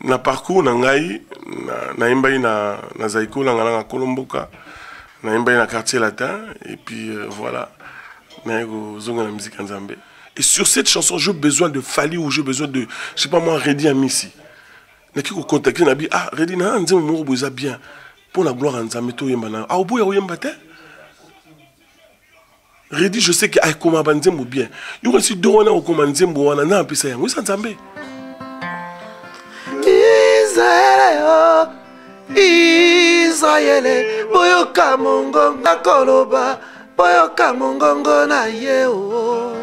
na parcours na ngai na imbai na Zaïko na Kolomboka na imbai na quartier latin et puis voilà na zonga na musique nzambe. Et sur cette chanson j'ai besoin de Fali ou j'ai besoin de je sais pas moi Redi Amisi. Na ki ko contacter na bi ah Redi na nzambe mo boza bien pour la gloire nzambe to yemba na ah oboya oyemba te. Redi je sais que ay koma banzembo bien. Yo ko si do wana ko koma nzembo wana na mpisa yango isa nzambe. Israël, boyoka mongongo koloba, boyoka mongongo na yeo.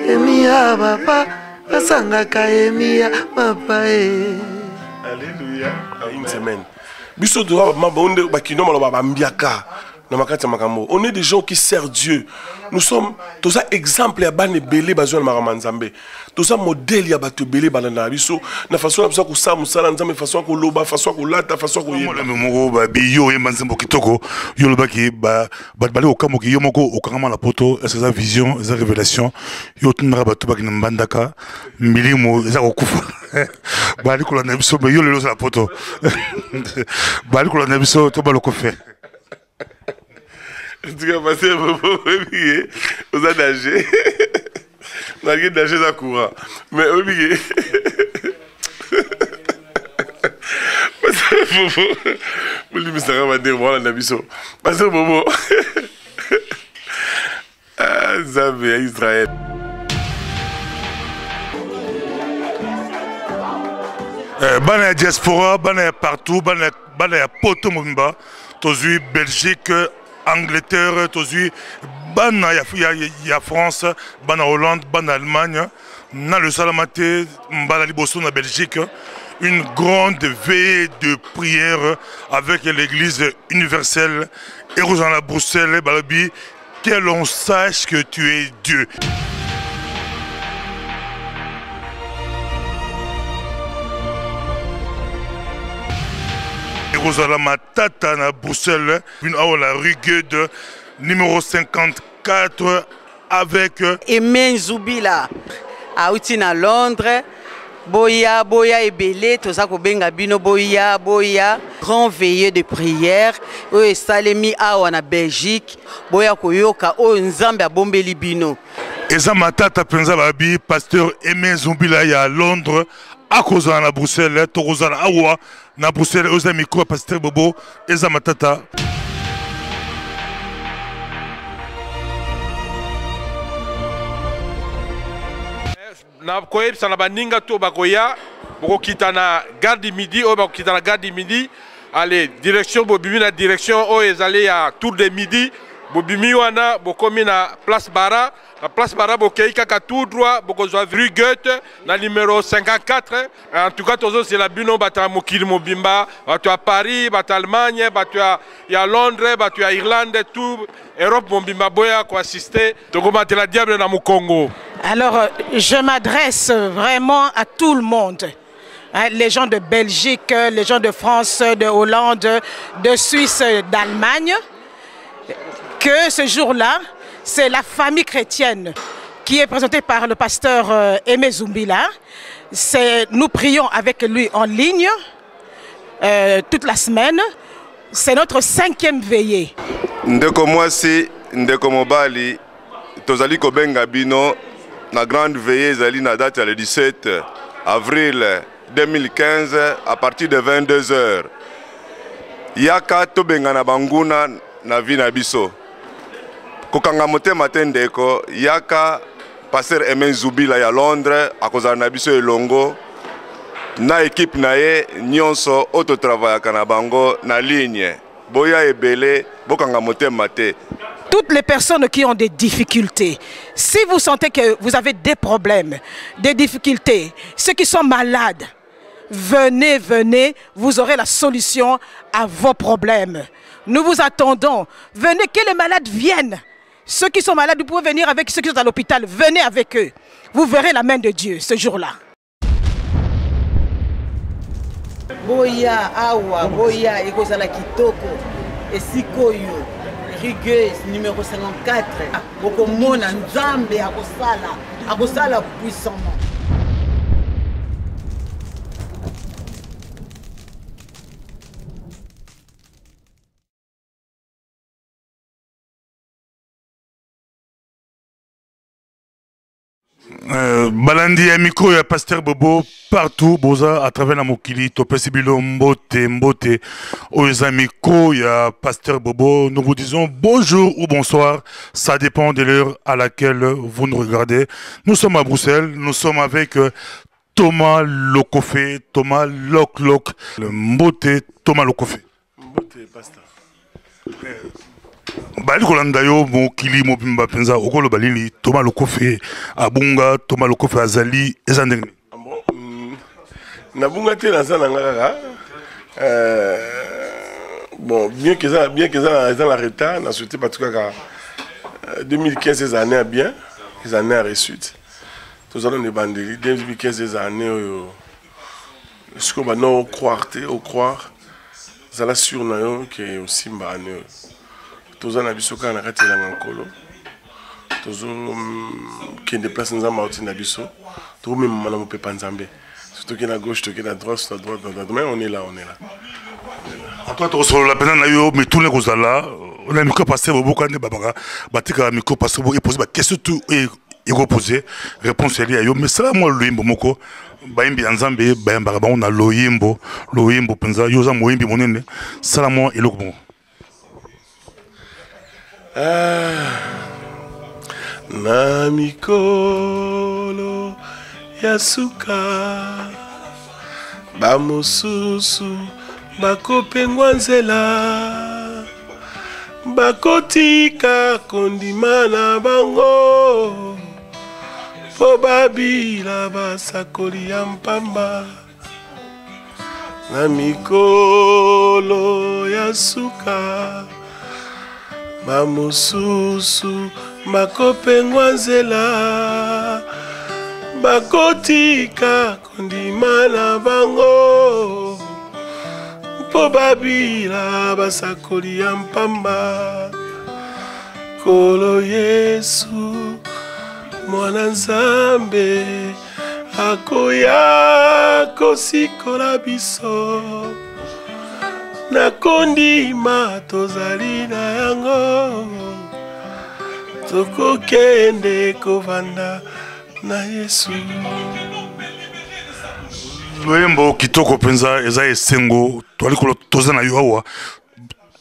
Emia papa, basangaka emia papa e. Alléluia. Une semaine. Biso doa mabonde bakino maloba bambiaka. On est des gens qui servent Dieu. Nous sommes tous exemples ya bane belé bazwa na maramanzambe. Tous modèle ya batu belé banana biso na façon na biso ko sa musala nzambe façon ko loba façon ko lata façon ko yeba. Mo ba biyo e manzambo kitoko yo loba ki ba bale okamo ki yo moko okangama na poto est-ce que vision, esa révélation yo tunara batu ba kinambandaka milimo eza kokufa. Bali ko na biso yo lelo sa poto. Bali ko na biso to baloko fait. Tu vas passer un moment aux nager. On a nager dans le courant. Mais oubliez. Passer un moment. Vous lui dites, ça va dire, voilà, Nabiso. Passer un moment. Ah, Zambie, Israël. Bana diaspora, bana partout, bana poto mumba, tozu Belgique, Angleterre, tozu bana ya France, bana Hollande, bana Allemagne, na le Salamate, mbala liboso na Belgique, une grande veillée de prière avec l'église universelle et Rosanna Bruxelles, balabi, que l'on sache que tu es Dieu. Rosala Matata na Bruxelles, une à la rue Guede, numéro 54, avec Aimé Zoubila, à Outina Londres, Boya, Boya et Belé, tout ça, Benga Bino, Boya, Boya, grand veilleux de prière, et Salemi Awa na Belgique, Boya Koyoka, O Nzambe à Bombeli Bino. Eza Matata Penza Babi, pasteur Aimé Zoubila à Londres, à cause de Bruxelles, Torozala Awa. Na Bruxelles, aux amis, quoi, pasteur Bobo, Eza Matata. Na koyeb sana baninga to bakoya, boko kitana garde midi, o bako kitana garde midi, allez, direction bobimi na direction, o ezali à tour de midi, bobimi wana, bokomi na place Bara. La place Bara Bokeika tout droit, Bokozwa rue Goethe, na numéro 54. En tout cas, c'est la Bino, Bata Mokil Mobimba, Batu à Paris, Batu à Allemagne, Batu à Londres, Batu à Irlande, tout Europe Mobimba Boya ko assister. Donc on la diable dans mon Congo. Alors, je m'adresse vraiment à tout le monde. Les gens de Belgique, les gens de France, de Hollande, de Suisse, d'Allemagne, que ce jour-là, c'est la famille chrétienne qui est présentée par le pasteur Aimé Zoubila. Nous prions avec lui en ligne toute la semaine. C'est notre 5e veillée. Ndeko mwasi, ndeko mobali, tozali kobenga bino na grande veillée zali na date le 17 avril 2015 à partir de 22 h. Yaka tobenga na banguna na vina biso. Kokanga motema tendeko yaka pasteur Aimé Zoubila ya Londres akozala na biso elongo na équipe na ye nyonso auto travail kana bango na ligne boya ebele bokanga motema te. Toutes les personnes qui ont des difficultés, si vous sentez que vous avez des problèmes, des difficultés, ceux qui sont malades, venez, venez, vous aurez la solution à vos problèmes. Nous vous attendons. Venez, que les malades viennent. Ceux qui sont malades, vous pouvez venir avec ceux qui sont à l'hôpital. Venez avec eux. Vous verrez la main de Dieu ce jour-là. Boya, awa, boya, ekozala kitoko, esikoyo, rigueuse numéro 54 okomona nzambe akosala puissamment. Balandi ya micro ya Pasteur Bobo partout boza à travers la mokili topesi bilo mbote aux micro ya Pasteur Bobo. Nous vous disons bonjour ou bonsoir, ça dépend de l'heure à laquelle vous nous regardez. Nous sommes à Bruxelles, nous sommes avec Thomas Lokofé, Thomas Lok le mbote Thomas Lokofé. Mbote Pasteur. Bali kolanda yo mokili mobimba penza okolo balili Thomas Lokofé abunga Thomas Lokofé azali ezandengni. Nabunga te naza nanga bon bien que ça dans la retard na souhaité pas tout cas 2015 ces années bien les années à réussite. Tous allons les bandeli 2015 ces années ce qu'on va non croire ça la sur na yo que aussi mbane tous en abisso quand on a raté la ngolo tous qui déplace dans Martin abisso tout même mana mo pepa nzambe surtout qui est à gauche tout qui est à droite mais on est là en toi tu reçois la peine na yo mais tout les kozala on a micro passer beaucoup quand babaka batika micro passer et poser ba question tout et reposer réponse liée à yo mais ça moi loyimbo moko bayimbi nzambe bayamba ba on a loyimbo penza yo za moyimbi monene ça moi eloko bon. Na mikolo yasuka bamosusu bakopengwa nzela bakotika kondima na bango po babila basakoli ya mpamba. Na mikolo yasuka bamosusu bakopengwa nzela bakotika kondima na bango po babila basakoli ya mpamba. Kolo Yesu mwana nzambe akoya kosikola biso na kondima tozali na yango tokokende kovanda na Yesu. Loyembo kitoko penza eza esengo toali kolo tozana yo awa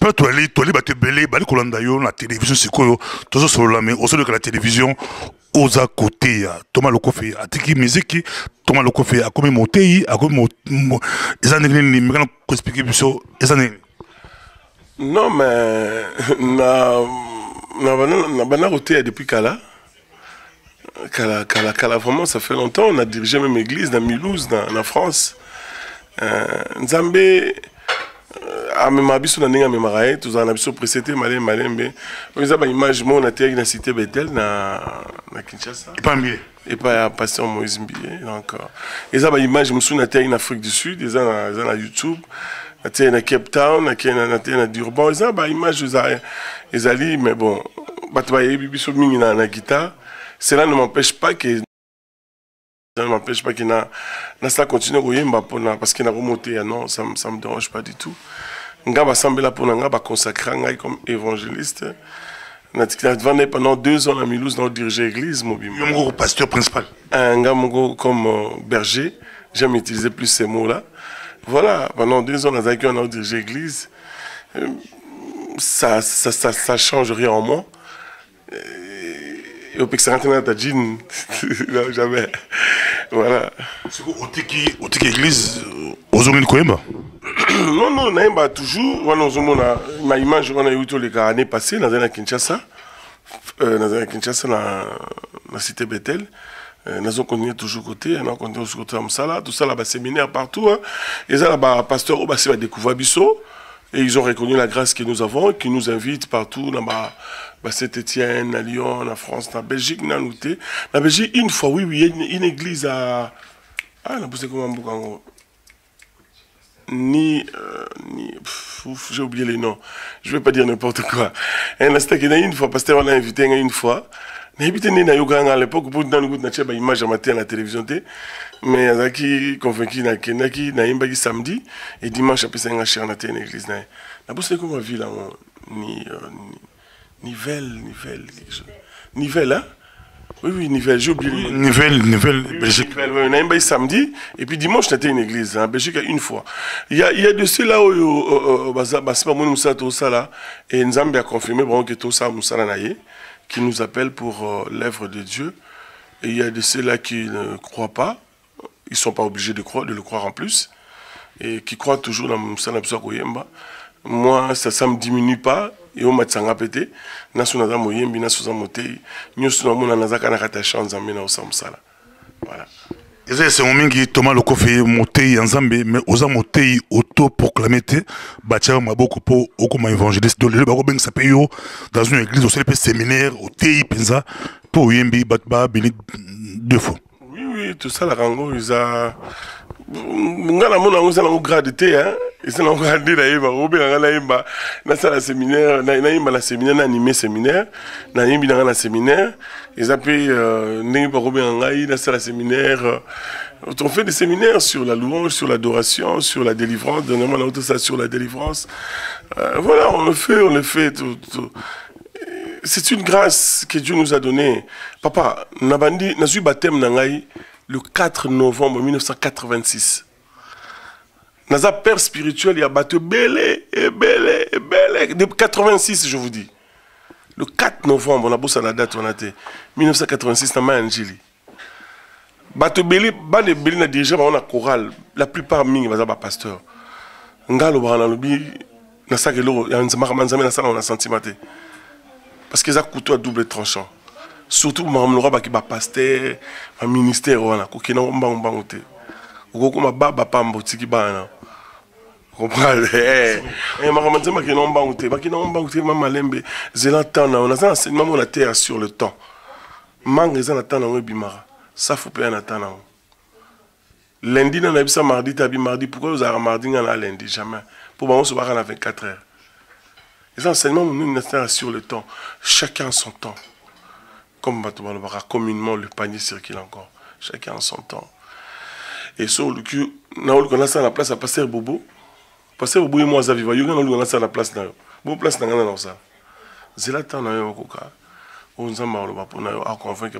pe toali batebele bali kolanda yo na télévision sikoyo tozo solola mais au solo que la télévision oza côté ya Thomas Lokofé atiki musique Thomas Lokofé akomi motei akomi ezandeni ni mekana ko expliquer biso ezandeni. Non mais na bana côté depuis Kala vraiment ça fait longtemps on a dirigé même église dans Mulhouse dans France. Nzambe amema biso na ninga memarae tozana biso précédé malembe oza ba image mo na terre na cité Bethel na Kinshasa et pas pasteur Moïse Mbié encore eza ba image musu na terre en Afrique du Sud eza na YouTube na terre na Cape Town na terre na Durban eza ba image ezali mais bon bato ba yebi biso mingi na guitare cela ne m'empêche pas que ça continue parce qu'il a remonté. Non, ça me dérange pas du tout. Nga ba sambela pour nga ba consacrer nga comme évangéliste. Pendant 2 ans à Mulhouse dans diriger l'église mobile. Mon pasteur principal. Nga mongo comme berger, j'aime utiliser plus ces mots-là. Voilà, pendant 2 ans dans on a dirigé l'église. Ça change rien en moi. Et au pic 51 t'as jean non jamais voilà c'est quoi au tiki église ozongeni koyemba non naimba toujours wana ozomona ma image wana yuto les années passées dans la Kinshasa na cité Bethel nous on continue toujours côté on continue sur côté Msala tout ça là-bas séminaire partout et ça là-bas pasteur au basé va découvrir biso et ils ont reconnu la grâce que nous avons qui nous invite partout là-bas Saint-Étienne, à Lyon, en France, en Belgique, en Belgique, une fois, oui, il y a une église à... Ah, on a posé comment ni j'ai oublié les noms. Je ne vais pas dire n'importe quoi. Et une fois, pasteur on a invité une fois. On a invité à l'époque pour nous une image à matin à la télévision. Mais il y a qui convaincu na imba samedi et dimanche après ça on a cher na une église na. Na bosse comme ville là Nivelle hein. Oui, Nivelle, j'ai oublié. Nivelle, Belgique. On a un samedi, et puis dimanche, on a une église, en Belgique, une fois. Il y a de ceux-là où, c'est pas moi, Moussa Tossala, et Nzambe a confirmé que Tossa Moussa Naye, qui nous appelle pour l'œuvre de Dieu. Et il y a de ceux-là qui ne croient pas, ils ne sont pas obligés de le croire en plus, et qui croient toujours dans Moussa Nabsa Koyemba. Moi, ça ne me diminue pas. Et on m'a dit pété, national moyembi national motei, nous sommes na nazaka na kata chance zamena osamsala. Voilà. C'est un moment qui Thomas le Kofi motei en Zambie, mais aux motei auto proclamé bâtir maboko pour au comme évangéliste de le bako ben sapeyo dans une église au CLP séminaire au TI penza pour yembi batba bini 2 fois. Oui, tout ça la rango ils a ngana mona ngo sala ngo gradité hein. Ils sont encore allés là, na sala séminaire, na imba la séminaire, na animé séminaire, na imbi dans la séminaire. Ils appellent n'importe pas combien ngai, na sala séminaire. On fait des séminaires sur la louange, sur l'adoration, sur la délivrance. Dernièrement, on a tout ça sur la délivrance. Voilà, on le fait. Tout. C'est une grâce que Dieu nous a donnée. Papa, Nabandi, n'a eu baptême nangai le 4 novembre 1986. Naza père spirituel, il y a battu belé. Depuis 86, je vous dis. Le 4 novembre, on a bossé à la date, on a été 1986, on a Angeli. Battu belé, on a dirigé, on a chorale. La plupart, on a pasteur. Ngalo, on a lobby, on a ça que l'eau, on a sentimenté. Parce qu'ils ont couteau à double tranchant. Surtout, on a un pasteur, un ministère, on a un Okoko baba pambo tiki bana. Comprendre eh makamazema ki nomba ute ba ki nomba ute mama lembe zelantana on a ça enseignement on a terre sur le temps. Mangue za natana on bimara. Ça faut pas natana. Lundi na bisa mardi tabi mardi pourquoi vous avez mardi na lundi jamais. Pour on se voir à 24 heures. Les enseignements nous terre sur le temps. Chacun son temps. Comme Batouba communément le panier circule encore. Chacun son temps. Et sur le cul, on a ça à la place à Pasteur Bobo. Pasteur Bobo et moi, ça vivait. On a ça à la place. Bon place dans ça. C'est là que on a on convaincu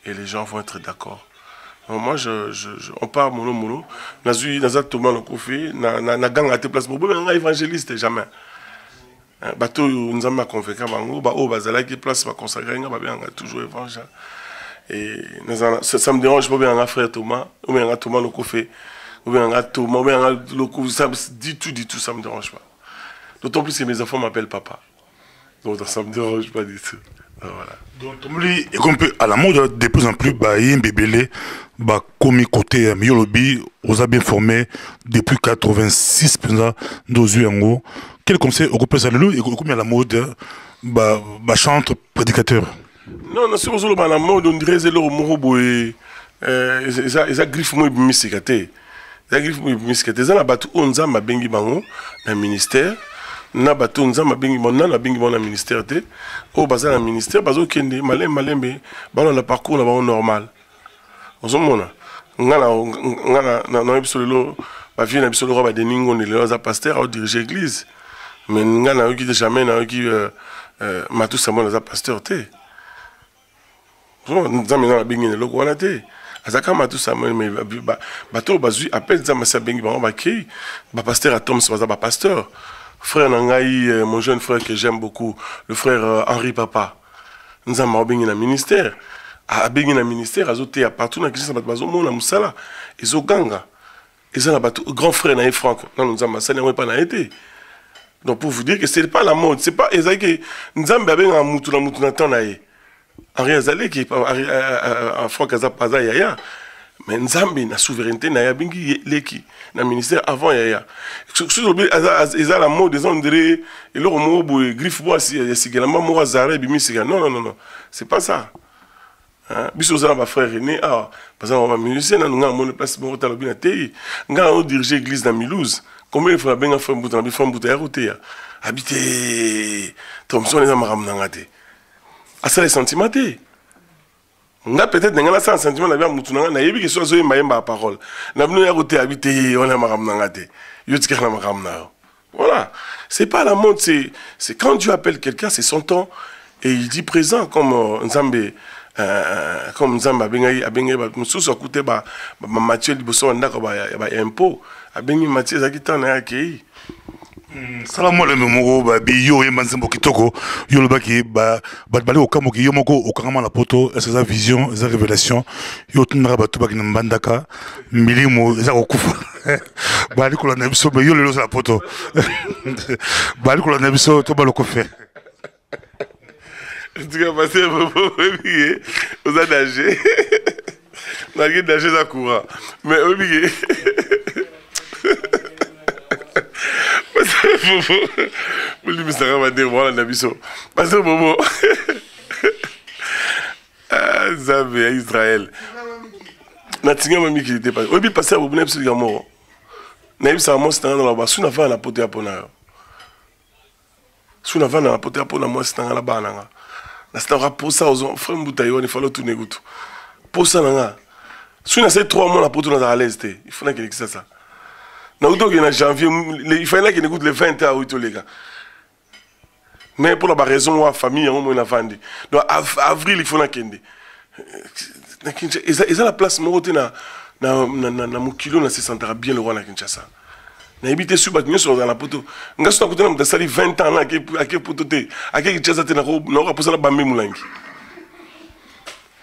et les gens vont être d'accord. Moi, on part mono. On a Thomas le Kofi, on a gang à tes places. Bobo, on a évangéliste jamais. Bateau, nous avons convaincu Bango, Bao, Bazala qui place va consacrer, on a toujours évangile. Et ça me dérange pas bien un frère Thomas, ou bien un Thomas le Kofi, ou bien un Thomas, ou bien un le Kofi, ça dit tout, ça me dérange pas. D'autant plus que mes enfants m'appellent papa. Donc ça me dérange pas du tout. Voilà. Donc à la mode de plus en plus, il bébélé, comme côté Yolobi, on a bien formé depuis 86 ans. Quel conseil au groupe Salelou et comme à la mode, chante prédicateur? Non, c'est pour la mode, on dirait que c'est le mot et ça griffe moi mysticate. Ça griffe moi mysticate. Ça n'a pas tout on a ma bengi bango dans le ministère. Na bato on a ma bengi bango na bengi bango dans le ministère te. Au bazar dans le ministère, bazo kende malem ballon la parcours là normal. On se mona. Ngana na episode ba vie na episode ba deningo ne le pasteur au diriger église. Mais ngana qui jamais na qui matou samona za pasteur te. Nous avons bien le logo à té. Azakama tout ça mais bateau bazui appelle ça ma bengi ba ki ba pasteur Tom c'est pas pasteur. Frère Nangai mon jeune frère que j'aime beaucoup, le frère Henri Papa. Nous avons bien le ministère. A bien le ministère azoté à partout na kisa bazo mona musala. Ils ont ganga. Ils ont bateau grand frère Naï Franck. Non nous avons ça n'est pas na été. Donc pour vous dire que c'est pas la mode, c'est pas ezaki nous avons bien mutu na temps naï. Henri Azalé qui en Franck Azapaza Yaya, mais Nzambi na souveraineté na yabingi leki na ministère avant Yaya. Ils ont la mode des on dirait et leur mot griffe bois si que la maman Azaré bimisika non c'est pas ça. Hein biso za ba frère René parce qu'on va musicien na nga mon place bon talobi na tei nga on diriger église na Milouz Combien de fois la benga femme bouton, la femme bouton, elle route ya. Habité, Thompson les amaram nangate. À ça les sentiments té. On a peut-être n'engana ça un sentiment la bien moutounanga, na yebi que soit zoé maïmba parole. Na venu ya route habité, on a amaram nangate. Yotika na amaram na. Voilà. C'est pas la mode, c'est quand Dieu appelle quelqu'un, c'est son temps et il dit présent comme Nzambe. Comme Nzambe abengai mususu akute ba Mathieu liboso ndako ba impôt abengi Mathieu zakita na yake. Salam alaikum moko ba biyo e manzembo kitoko yo lobaki ba bali okamoki yo moko okangama la poto est-ce que ça vision eza révélation yo tunaka bato baki na mbandaka milimo eza kokufa bali kola na biso yo lelo la poto bali kola na biso to baloko fe. Tu vas passer aux adagés. On a nagé ça courant. Mais oubliez. Vous lui dites, ça va dire, voilà, Nabiso. Parce que Bobo. Ah, Zambé, Israël. Natinga mami qui était pas. Obi passer à Bobo, Nabiso, il y a mort. Nabiso, à moi, c'était dans la bas. Sous la fin, la pote à Pona. Sous la fin, la pote à Pona, moi, c'était dans la bas. C'est un rapport ça aux frères Moutaïo, il faut tout négocier. Pour ça, si on a ces 3 mois, la pote à l'aise, il faut qu'il y ait ça. En janvier, il fallait qu'il écoute les 20 ans les gars. Mais pour la raison, la famille, on a vendu. Donc, avril, il faut qu'il y ait. Et ça, la place, moi, na mon kilo, na se sentira bien le roi na Kinshasa. Na habité sur battu sur dans la poto. Nga so côté na sali 20 ans là à poto te. À Kinshasa te na poser la bambe mulangi.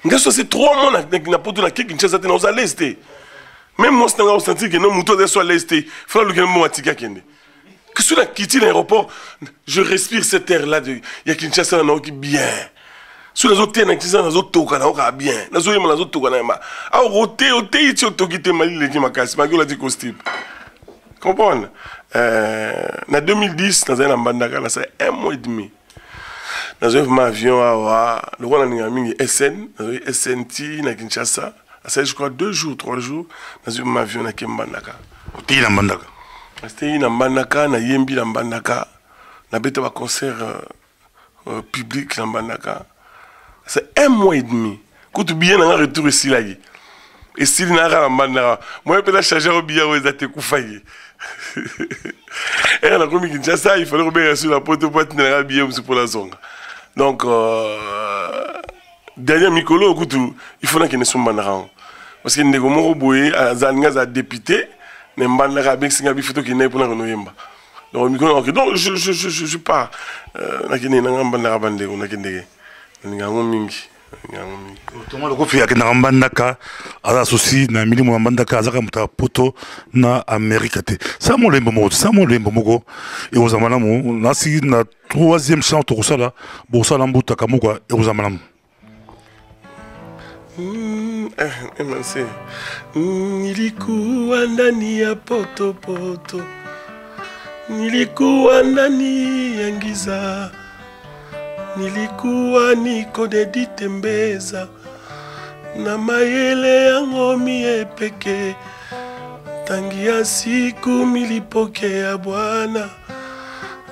Nga so c'est 3 mois na poto na Kinshasa te na aux l'est. Même moi c'est nga senti que non muto de soit l'est. Faut le que mo atika kende. Que sur la quitter l'aéroport, je respire cette air là de ya Kinshasa na qui bien. Sur les autres na Kinshasa na autres toka na bien. Na zo yema na autres toka na ma. A roté iti otokite mali le ki makasi. Ma gola di costume. Comprendre. En 2010, dans un Mbandaka, ça fait 1 mois et demi. Dans un avion le roi de SN, SNT, à Kinshasa, ça je crois 2 jours, 3 jours, dans un avion à Mbandaka. C'était dans Mbandaka. C'était dans Mbandaka, dans Yembi, dans Mbandaka. On a fait un concert public dans Mbandaka. C'est 1 mois et demi. Quand tu bien, on a retour ici là. Et si tu n'as Mbandaka, moi je peux charger au billet où ils étaient koufaillés. Et on a commis Kinshasa, il fallait remettre sur la porte pour tenir un billet pour la zone. Donc, derrière Mikolo, il faut qu'il y ait son banderon. Parce qu'il y a des gens qui ont député, mais il y a des photos qui sont pour la Noyemba. Donc, Mikolo, donc je pars. Il y a un banderon, il y a un Toma le kofi akenda mbandaka ala sosi na milimo mbandaka azaka muta poto na Amerika te. Ça mo lembo moko et aux amanamu na si na 3e chance to kosala bo sala mbuta kamukwa et aux amanamu. Emanse. Nilikuwa ndani ya poto. Nilikuwa ndani ya giza. Nilikuwa niko deditembeza na mayele yango mie peke. Tangia siku milipokea Bwana,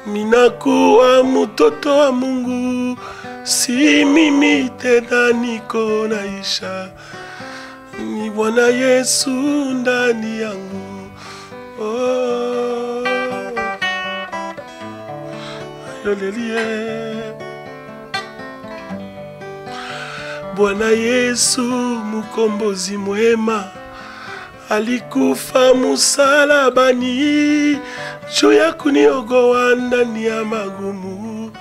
minakuwa mtoto wa Mungu. Si mimi tena niko naisha, ni Bwana Yesu ndani yangu. Oh, haleluya. Bwana Yesu mkombozi mwema, alikufa msalabani juu ya kuniokoa ndani ya magumu,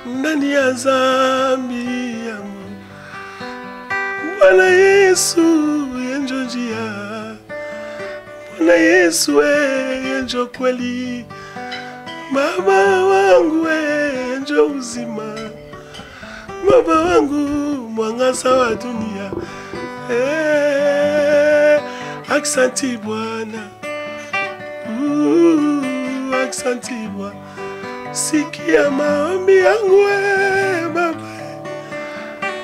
ndani ya dhambi yangu. Bwana Yesu yenjo njia, Bwana Yesu yenjo kweli, Baba wangu yenjo uzima, Baba wangu mwangaza wa dunia. Aksanti Bwana, aksanti Bwana. Sikia maombi yangu Baba,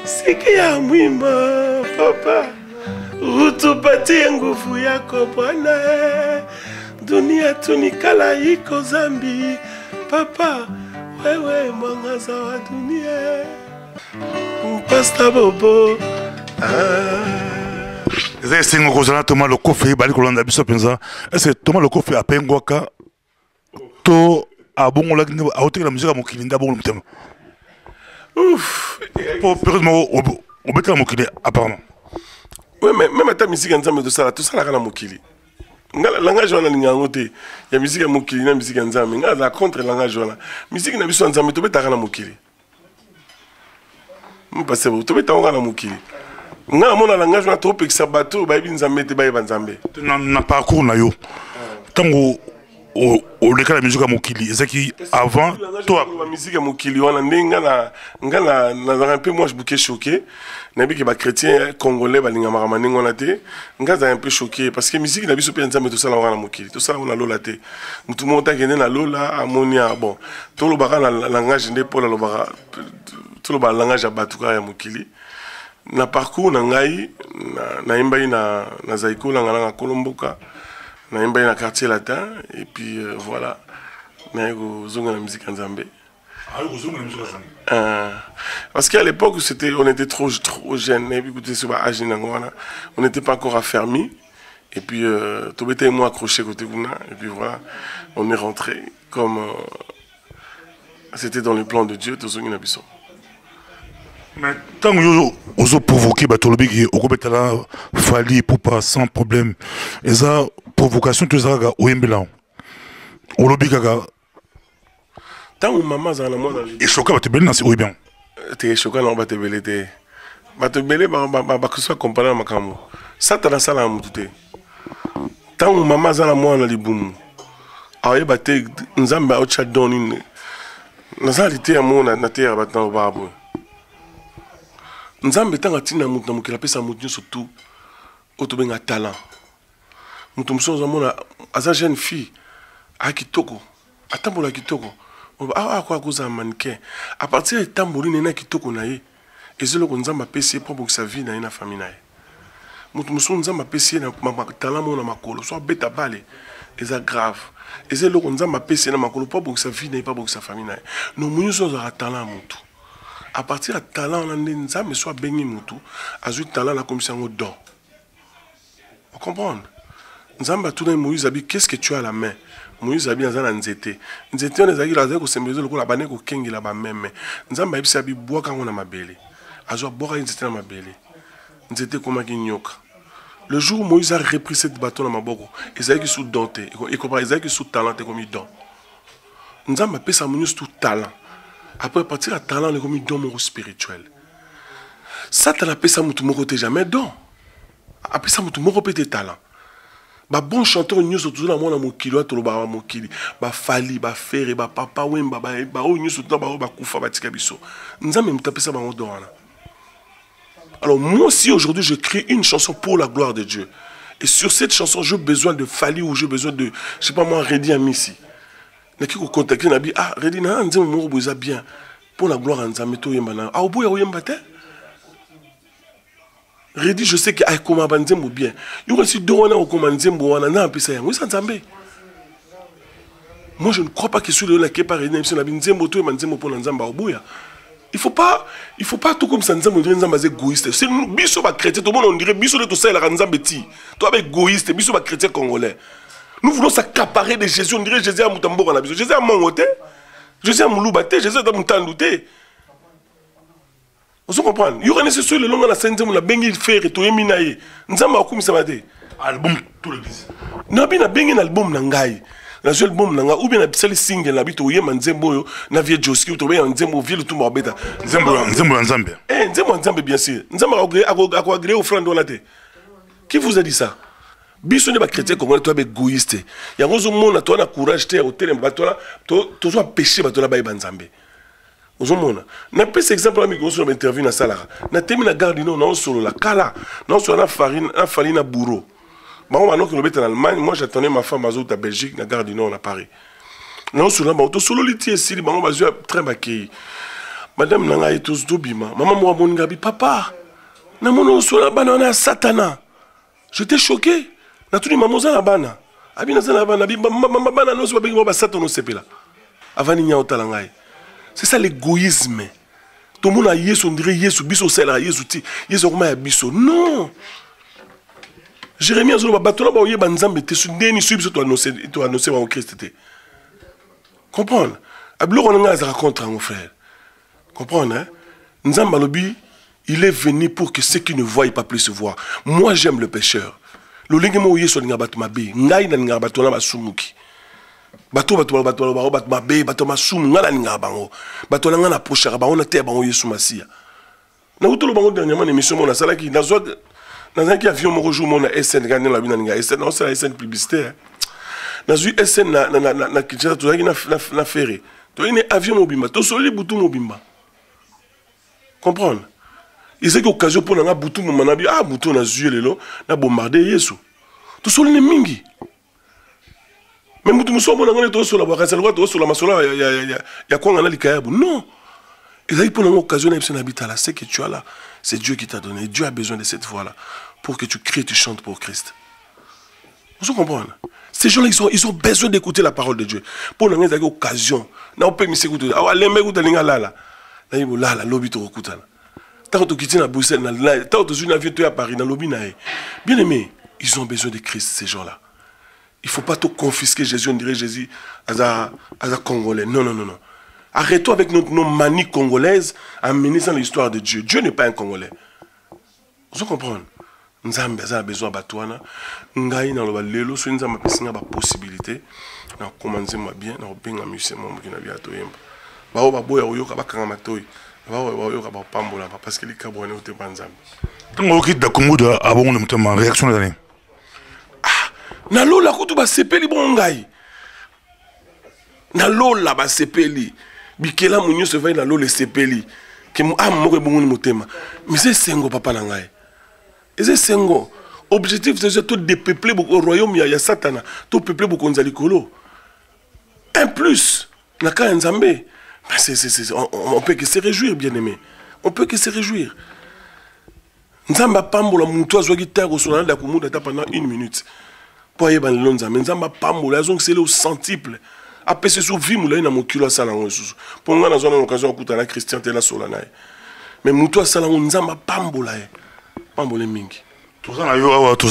sikia mwimbo Papa, utupatie nguvu yako Bwana, dunia tunikala iko zambi papa wewe mwangaza wa dunia Pasta Bobo Eza singo kozana Thomas Lokofe bali kolanda biso penza est-ce Thomas Lokofe apengwaka to abongola kine aoteka la musique ya mokili nda bongo mutema ouf pour période mo obeta mokili apparemment oui mais même ta musique nzambe tout ça la mokili ngala langage wana lingango te ya musique ya mokili na musique nzambe ngala la contre langage wana musique na biso nzambe to beta na mokili parce que to beta na mokili ngala mona langage wana to pekisa bato ba ibi nzambe te ba iba nzambe na parcours na yo tango au cas la musique à Mokili, c'est qui avant toi la musique à Mokili, on a un peu moi je bouquet choqué, n'importe qui va chrétien congolais, balinga maramani on a été, un peu choqué parce que musique n'a pas super ensemble tout ça là on a Mokili, tout ça on a lola té, tout le monde a gagné la lola ammonia bon, tout le bara la langage n'est pas le bara, tout le bara langage à batuka ya Mokili, na parcours na ngai na imbai na zaiko la ngala kolomboka. Na un quartier latin et puis voilà. Mais la musique en Zambie. Parce qu'à l'époque on était trop jeunes et puis on n'était pas encore affermis et puis tout était moi accroché côté Guna et puis voilà on est rentré comme c'était dans le plan de Dieu tout ce qu'on a besoin. Mais tant que vous provoquez Batolobi au Kobetala Fali pour pas sans problème et ça provocation tu as au Embela au lobby gaga tant que maman za na moi et choqué batebeli na c'est bien te choqué na batebeli te batebeli ba que soit comparé makambo ça ta na sala mututé tant que maman za na moi na libumu aye baté nzamba au chat doni na zalité ya mona na terre batna babo nzambe tanga tina mutu na mokila pesa mutu surtout otobenga talent mutu msozo mona aza jeune fille a kitoko atambola kitoko kwa kuza mannequin à partir de tambourine na kitoko na ye ezelo ko nzamba pesi pour sa vie na ina famille na ye mutu msozo nzamba pesi na talent mona makolo so beta bale eza grave ezelo ko nzamba pesi na makolo pour sa vie na pas pour sa famille na ye no munyo za talent mutu. À partir de talent, on a des gens qui sont bénis mutu. À ce talent, la commission au don. Vous comprenez? Nzamba tout le Moïse Abi, qu'est-ce que tu as à la main? Moïse Abi a un nzete. Nzete on est là avec le ko la bane ko kengi la ba même. Nzamba Abi sabi bois quand on a ma belle. À ce bois nzete na ma belle. Nzete comme qui nyoka. Le jour où Moïse a repris cette bâton dans ma boko, Isaïe qui sous denté, et comme Isaïe qui sous talent et comme il don. Nzamba pesa Moïse tout talent. Après partir à talent, on est comme don mon spirituel. Ça t'as la paix ça moutou moko t'es jamais don. Après ça moutou moko peut talent. Ba bon chanteur news autour de moi na mokili to lo ba mokili. Ba fali, ba fere, ba papa wemba ba o news autour ba kufa ba tika biso. Nzambe mutape ça ba don wana. Alors moi aussi aujourd'hui je crée une chanson pour la gloire de Dieu. Et sur cette chanson j'ai besoin de Fali ou j'ai besoin de je sais pas moi Redi Amisi. Naki ko contacter na bi ah Redi na nzembo mo boza bien pour la gloire nzambe to yemba na. Ah oboya oyemba te. Redi je sais que ay koma ba nzembo bien. Yo ko si do wana o koma nzembo wana na mpisa yango isa nzambe. Moi je ne crois pas que sur le qui par Redi na bi nzembo to yemba nzembo pour nzamba oboya. Il faut pas tout comme ça nzambe dire nzamba égoïste. C'est nous biso ba chrétien tout le monde on dirait biso de tout ça la nzambe ti. Toi avec égoïste biso ba chrétien congolais. Nous voulons s'accaparer de Jésus. On dirait Jésus à Moutambo. Jésus à Mongoté. Jésus à Mouloubaté. Jésus à Moutandouté. Vous comprenez? Il y aura nécessaire le long de la scène de la bengi faire et tout éminaye. Nous avons comme ça va dire. Album tout l'église. Nous avons bengi un album nangai. Na seul album nanga ou bien na seul single na bito yema nzembo na vie Joski ou to bien nzembo vie le tout mobeta. Nzembo nzambe. Nzembo nzambe bien sûr. Nzembo agré au front de la tête. Qui vous a dit ça? Biso ne ba chrétien congolais toi égoïste. Ya ngozo mona toi na courage te hôtel mbatola to zo péché batola ba banzambe. Ozo mona. Na pese exemple ami ngozo na interview na salara. Na temi na garde no na solo la kala. Na solo na farine na bourreau. Bah maintenant que l'objet en Allemagne, moi j'attendais ma femme à Zouta Belgique na garde no na Paris. Na solo ba to solo liti esili ba ba très bakei. Madame nanga etos dobima. Maman moi mon ngabi papa. Na mono solo bana na satana. J'étais choqué. Na tuni mamoza na bana C'est ça l'égoïsme. Tout le monde a Yesu, on dirait Yesu, biso sela, Yesu ti, Yesu comment ya biso. Non. Jérémie a dit, batola ba oye banzambe te sundeni subi to annoncer au Christ te. Comprendre. Ablo on a raconte mon frère. Comprendre hein? Nzamba lobi, il est venu pour que ceux qui ne voient pas plus se voient. Moi j'aime le pécheur. Le lingemo oye so linga batu mabe, ngai na linga batu na basumuki. Bato mabe, bato masumu ngala linga bango. Bato na ngana pochera bango na te bango Yesu Masia. Na utolo bango dernièrement émission mona sala ki na zo na qui avion mon jour mona SN gagner la bina linga SN non c'est la SN publicitaire. Na zu SN na kitcha to na ferry. To ine avion mobimba, to soli butu mobimba. Comprendre? Il sait qu'occasion pour na butu mo manabi ah butu na zu lelo na bombarder Yesu. To soli ne mingi. Mais nous sommes sur la voie, sur la masola, il y a quoi en a non. Et là, pour l'occasion, c'est que tu as là, c'est Dieu qui t'a donné. Dieu a besoin de cette voix-là pour que tu cries, tu chantes pour Christ. Vous comprenez? Ces gens-là, ils ont besoin d'écouter la parole de Dieu. Pour l'occasion, on peut m'écouter. Ah, les mecs, ils sont là, là. Là, ils sont là, là, lobby, tu écoutes. Tant que tu quittes à Bruxelles, tant que tu es à Paris, dans le lobby, bien aimé, ils ont besoin de Christ, ces gens-là. Il ne faut pas tout confisquer Jésus, on dirait Jésus à Congolais. Non, non, non, non. Arrête-toi avec nos manies congolaises en menant l'histoire de Dieu. Dieu n'est pas un Congolais. Vous comprenez? Nous avons besoin de batouana. Nous avons besoin de possibilité. Nous avons commencé bien. Nous avons bien amusé. Nous avons bien amusé. Nous avons bien amusé. Nous avons bien parce que les Camerounais ont été banzam. Quand on quitte le Congo, on a réaction de l'année. Na lola kutu ba sepeli bongai. Na lola ba sepeli. Bikela munyo se vai na lola sepeli. Ke mu am moko bongo motema. Mais c'est sengo papa na ngai. Et c'est sengo. Objectif c'est tout dépeupler au royaume ya Satana, tout peupler beaucoup nzali kolo. Un plus na ka nzambe. On peut que se réjouir bien aimé. On peut que se réjouir. Nzamba pambola mutu azwa gitaro sur la kumuda pendant 1 minute. Mais Nzamba pambola donc c'est le centuple. Après ce sur vie moula na mokilo sala ngosusu. Pour nga na zona occasion kuta na Christian te na solana. Mais mutu sala Nzamba pambola pambolé mingi. Tout ça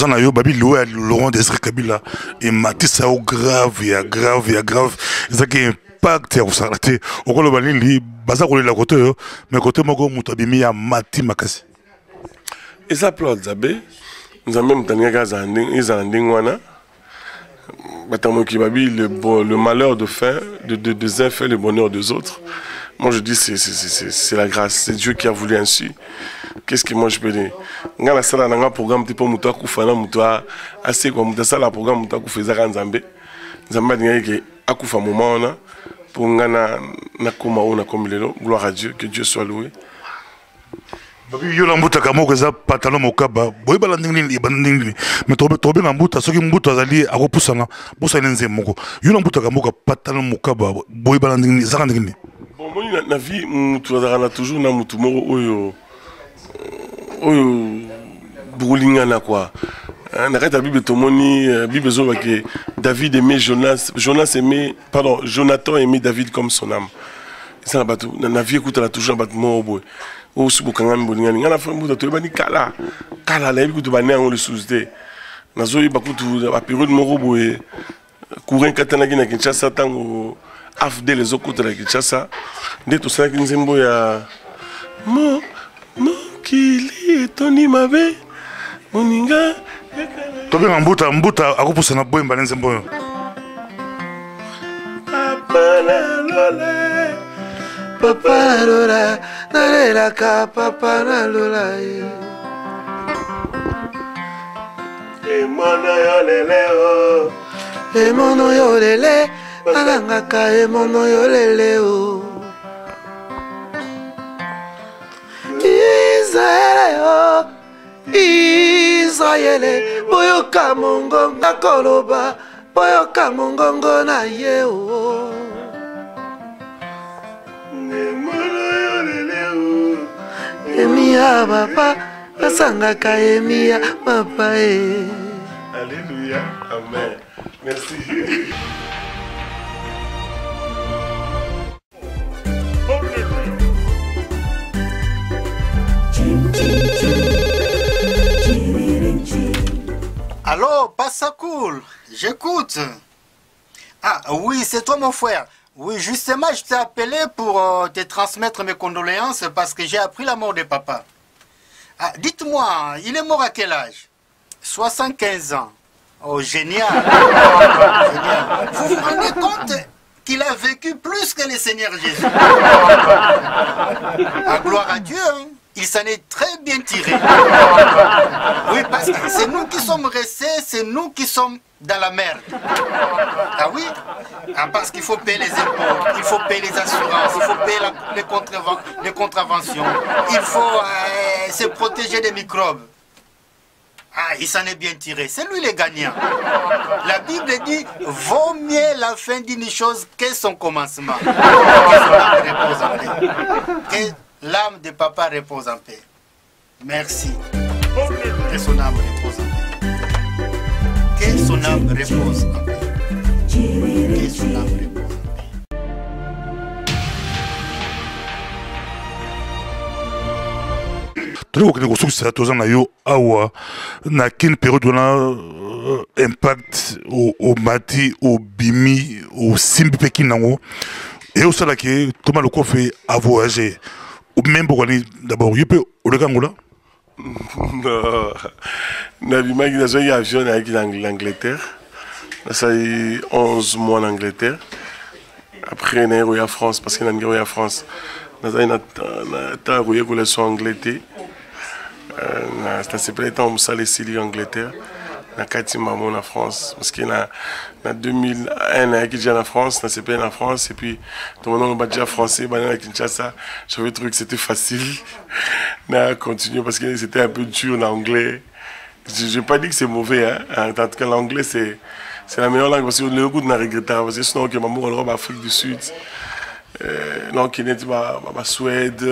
na yo babi Loué Laurent Désiré Kabila et Matissa au grave. Ça qui impact ya kusarate. Okolo balili baza ko la côté mais côté moko mutu abimi ya Mati Makasi. Et ça plot zabe. Nous avons même tenu gaza ndingwana. Le malheur de faire, des uns fait le bonheur des autres. Moi je dis c'est la grâce, c'est Dieu qui a voulu ainsi. Qu'est-ce que moi je peux dire? Nga la sala nga programme tipo muto akufana muto assez comme muto sala programme muto akufeza Nzambe. Nzambe ngeke akufa moment na pour nga na koma ona comme lelo. Gloire à Dieu, que Dieu soit loué. Babi yo lambuta kamoko za pantalon mokaba boy balandingini ibandingini mais tobe ngambuta soki mbuto azali akopusana bosa nenze moko yo lambuta kamoko pantalon mokaba boy balandingini za kandingini bon moi na vie mutu azana toujours na mutu moko oyo brulinga na quoi na kata bible tomoni bible zo que David aimait Jonathan aimait David comme son âme ça na batu na vie écoute la toujours batu mo boy au subokanga mbolinga ngana fa mbuta to bani kala la biku bani on le sousde nazo bakutu ba période moko boye courir katana kina Kinshasa tango afde les okuta la Kinshasa ndeto ça ki nzembo ya mo kili toni mabe moninga to be mbuta akupusa na boy mbale nzembo yo Papa Lola, Nalela ka Papa Lola. Emono yolele o. Emono yolele, Nalanga ka emono yolele o. Israele, boyoka mongonga koloba, boyoka mongongo na ye o. Emia papa, asanga ka emia papa Alléluia, amen. Merci. Allô, Passacool, j'écoute. Ah oui, c'est toi mon frère. Oui, justement, je t'ai appelé pour te transmettre mes condoléances parce que j'ai appris la mort de papa. Ah, dites-moi, il est mort à quel âge? 75 ans. Oh, génial. Génial. Vous vous rendez compte qu'il a vécu plus que le Seigneur Jésus? Ah, gloire à Dieu, hein. Il s'en est très bien tiré. Oui, parce que c'est nous qui sommes restés, c'est nous qui sommes dans la merde. Ah oui? Ah, parce qu'il faut payer les impôts, il faut payer les assurances, il faut payer les contraventions, il faut se protéger des microbes. Ah, il s'en est bien tiré. C'est lui le gagnant. La Bible dit, vaut mieux la fin d'une chose que son commencement. Que son âme repose en paix. Que l'âme de papa repose en paix. Merci. Que son âme repose en paix. Que son âme repose en paix. Que son âme repose en paix. Tout le monde sait que na yo awa na kin période na impact au mati au bimi au simbi pekinango et au sala que comment le ko fait à voyager ou même pour aller d'abord il peut au Angola non na bima qui dans un avion avec l'Angleterre ça y 11 mois en Angleterre après na en France parce que na en France na ça na ta relation Angleterre ça s'est prêté en salle Sili Angleterre na kati maman en France parce que na 2001 qui déjà en France na s'est prêté en France et puis tout le monde va déjà français à Kinshasa j'avais trouvé que c'était facile na continuer parce que c'était un peu dur en anglais je vais pas dire que c'est mauvais hein en tout cas l'anglais c'est la meilleure langue parce que le goût n'a regretté parce que sinon que maman en Afrique du Sud non qui n'est pas Suède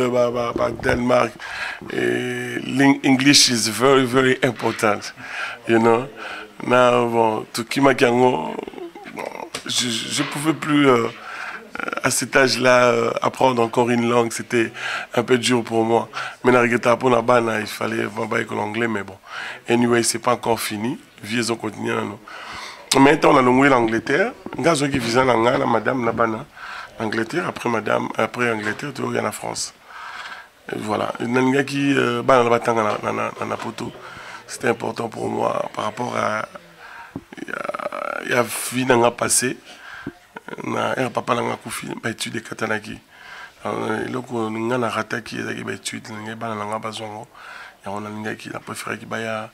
Danemark English is very very important you know now bon tout qui m'a je pouvais plus à cet âge-là apprendre encore une langue c'était un peu dur pour moi mais na regretta pour la bana il fallait voir l'anglais mais bon anyway c'est pas encore fini vieux on continue non maintenant on a longué l'Angleterre ngazo qui visa na madame na bana Angleterre, après Angleterre, tu regardes en France. Et voilà. C'était important pour moi par rapport à la vie que j'ai passée. Un papa n'a pas fait études de Katanaki. Donc, on a raté qui est études, on a besoin. On a préféré qu'il y ait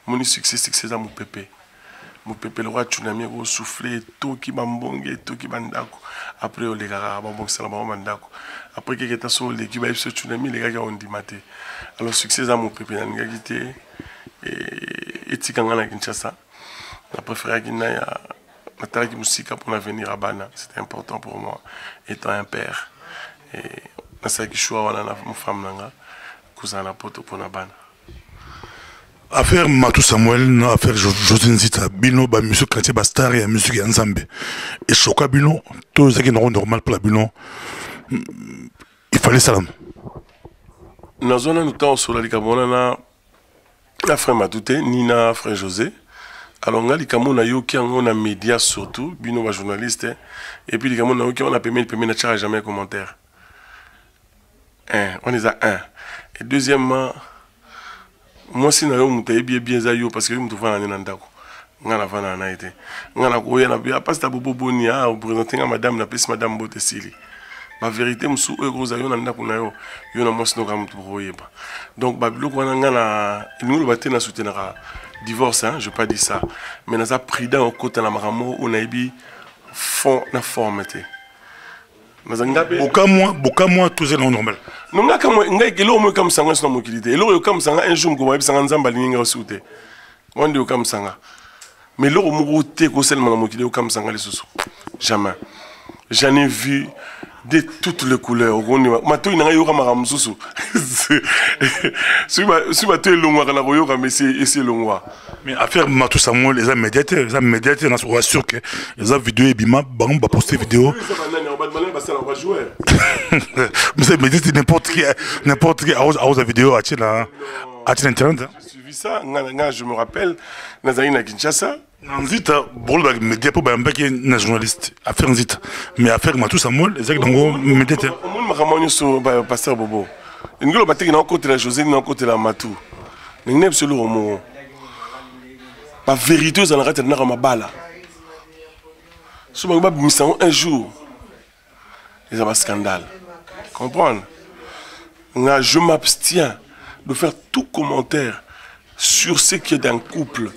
mon succès à mon pépé. Mon pépé le roi tsunami au soufflé tout qui bambonge tout qui bandako après les gars bambong ça bandako après que était sur l'équipe avec ce tsunami les gars ont dit maté alors succès à mon pépé n'a gagné et tikanga na Kinshasa la préféré qu'il n'aille à tala qui musique pour venir à Bana c'était important pour moi étant un père et na ça qui choix wala na femme nanga cousin na poto pour na Bana. Affaire Matou Samuel, affaire José Nzita, Bino, musique quartier Bastar et musique Nzambe. Et Choka Bino, tous ceux qui n'ont normal pour la Bino, il fallait salam. Dans la zone où nous sommes sur la Likamona, la frère Matouté, Nina, frère José. Alors, on a Likamona qui on a médias surtout, Bino va journaliste, et puis Likamona qui on a permis de jamais commentaire. On est à 1. Et deuxièmement, moi si na yo mutaye bien za yo parce que yo mutuvana na ndako ngana vana na été ngana ko ya na bia pasta bobo boni a présenter madame na pesi madame Botesili la vérité musu e groza yo na ndako na yo yo na mosno ka mutu royeba donc babilo ko ngana nous le baté na soutenir divorce hein je pas dit ça mais na za prida au côté na maramo on a ibi fond na formité Boka moi tous est normal. Non nga comme nga kilo mo comme sanga sur mokilité. Elo comme sanga un jour ko ba sanga nzamba linga osute. Wande comme sanga. Mais l'eau mo te ko seulement mokilité comme sanga les sous. Jamais. J'en ai vu de toutes les couleurs. Mato il n'a eu qu'à m'amuser. Si mato est long, on a eu qu'à c'est long. Mais affaire Matou Samuel, les médiateurs, on est sûr que les vidéos et bima, on va poster vidéo. Mais c'est médiateur n'importe qui a la vidéo à internet. J'ai suivi ça, je me rappelle, Nazarine à Kinshasa. Nanzita, pour le média pour un paquet de journalistes, affaire Nanzita, mais affaire Matou Samuel, les gens qui médiateurs. On m'a ramené sur Pasteur Bobo. Une gueule batte qui n'a côté la José, n'a côté la Matou. N'est pas absolument au mot. La vérité, ça n'arrête de ma balle. Si on va un jour, il y a un scandale. Comprendre? Je m'abstiens de faire tout commentaire sur ce qui est d'un couple.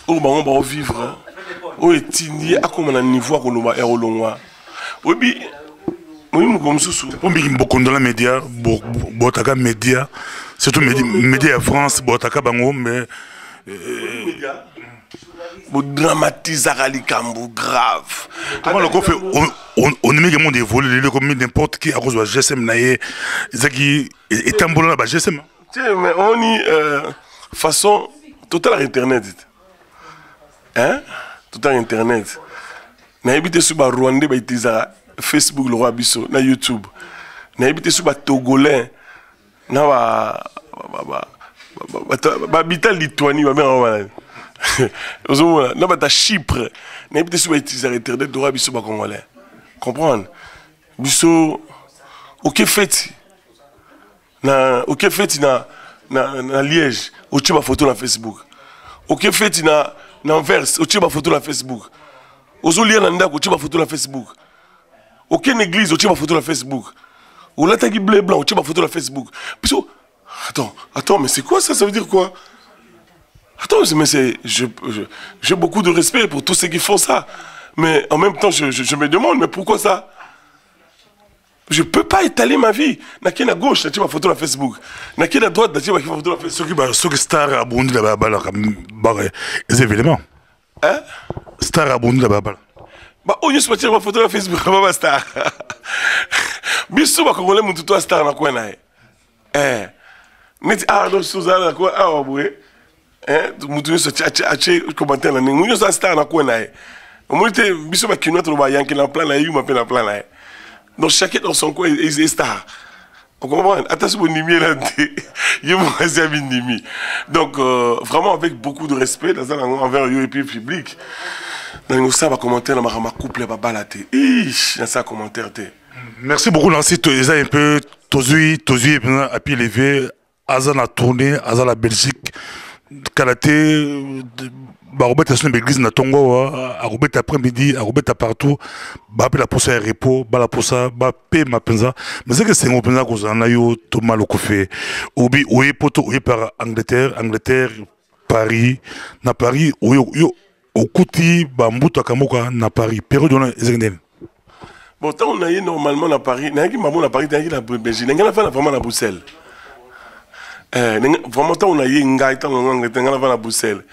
On va vivre. On est igné à comme un niveau qu'on va faire au long. Oui, comme ça. On dit beaucoup dans les médias, beaucoup médias, surtout médias France, beaucoup bango, mais vous dramatisez les cambos graves. Comment le fait on est également des vols, comme n'importe qui à cause de GSM naïe, Zaki est un bon là-bas GSM. Tiens, mais on y façon total internet. Hein? Total internet. N'habite sur Rwanda, Facebook, le roi Bisso, na YouTube. N'habite sur Togolais, na habita Lituanie, na Chypre. N'habite sur internet, le roi Bisso, Congolais. Comprendre? Bisso, ok fait. Ok fait na Liège, au tient ma photo na Facebook. Ok fait na Anvers, au tient ma photo na Facebook. Ozo lire na ndako, au tient ma photo na Facebook. Aucune église, au tient ma photo na Facebook. Ou là t'as bleu blanc, au tient ma photo na Facebook. Attends, mais c'est quoi ça? Ça veut dire quoi? Attends, mais j'ai beaucoup de respect pour tous ceux qui font ça. Mais en même temps, je me demande, mais pourquoi ça? Je ne peux pas étaler ma vie. N'a à gauche, tu ma photo sur Facebook. N'a à droite, tu ma photo sur Facebook. Ceux qui star à Burundi là-bas, les événements. Hein? Star à Burundi là-bas. Bah, on y est ma photo sur Facebook, pas star. Bissou, ma Congolais, mon tuto star na quoi na. Donc Suzanne na quoi ouais. Mon tuto sur commentaire na ningu, on star na quoi na. Moi j'étais Bissou ma kinoa trop ba yanki na plan na you m'appelle na plan na. Donc chacun dans son coin est star. On comprend? Attention au nimi là, il y a mon nimi. Donc vraiment avec beaucoup de respect envers eux et puis le public. Dans ça va commenter dans ma couple va balater. Dans ça commentaire. Merci beaucoup Nancy, tu es un peu Tozui à pied levé, Azan a tourné, Azan la Belgique, Kalaté, Robert est sur l'église na Tongo, Robert après-midi, Robert partout, la posa à repos, la posa, paix ma penza. Mais c'est que c'est mon penza qu'on a eu tout mal au café. Obi, oui, poto, oui par Angleterre, Paris, na Paris, oui, au Kouti, Bambouta Kamoka, na Paris, période de l'Ézénel. Bon, tant on a eu normalement à Paris, n'a qui m'a bon à Paris, n'a qui la Belgique, n'a qui la fait vraiment à Bruxelles. Vraiment, tant on a eu une gaïta, on a fait à Bruxelles.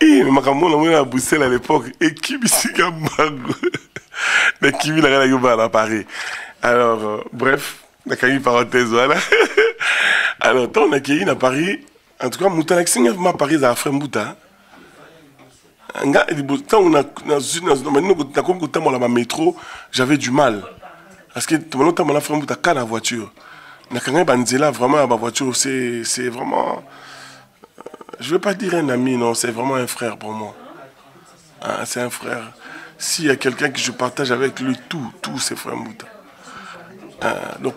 Et ma camarade on a à Bruxelles à l'époque, et qui ici Gambago, mais qui vit la gueule à Paris. Alors, bref, on a une parenthèse, voilà. Alors, tant on a eu à Paris, en tout cas, Mouta Alexis à Paris à Frère Mouta. Quand on a dans métro, j'avais du mal. Parce que tout le monde a fait la voiture. Vraiment, ma voiture, c'est vraiment. Je ne veux pas dire un ami, non, c'est vraiment un frère pour moi. C'est un frère. S'il y a quelqu'un que je partage avec lui, tout c'est frère Mouta. Donc,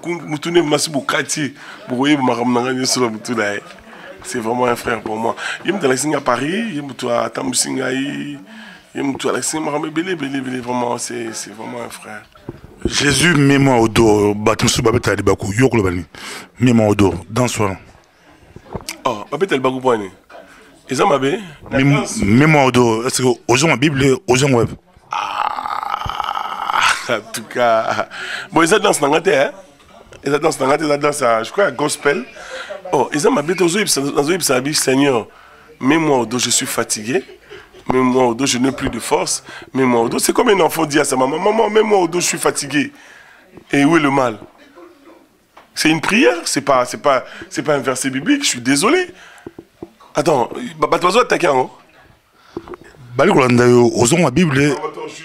c'est vraiment un frère pour moi. Il me dit à Paris, il me dit à Tamusingaï, il me dit à vraiment, c'est vraiment un frère. Jésus, mets-moi au dos, Batumsu Babeta Libakou, Yoklobani, mets-moi au dos, dans soi. Oh, Babeta Libakou, Boani. Et ça m'a bien? Mets-moi au dos, est-ce que aux gens la Bible, aux gens web? En tout cas, bon, ils dansent dans la terre, hein? Ils dansent dans la terre, je crois, à gospel. Oh, ils ont ma bête aux yeux, Seigneur, mets-moi au dos, je suis fatigué. Mets-moi au dos, je n'ai plus de force. Mets-moi au dos, c'est comme un enfant dit à sa maman, maman, mets-moi au dos, je suis fatigué. Et où est le mal? C'est une prière, c'est pas un verset biblique, je suis désolé. Attends, Batozo attaqué en Bali Kolanda yo, osons la Bible,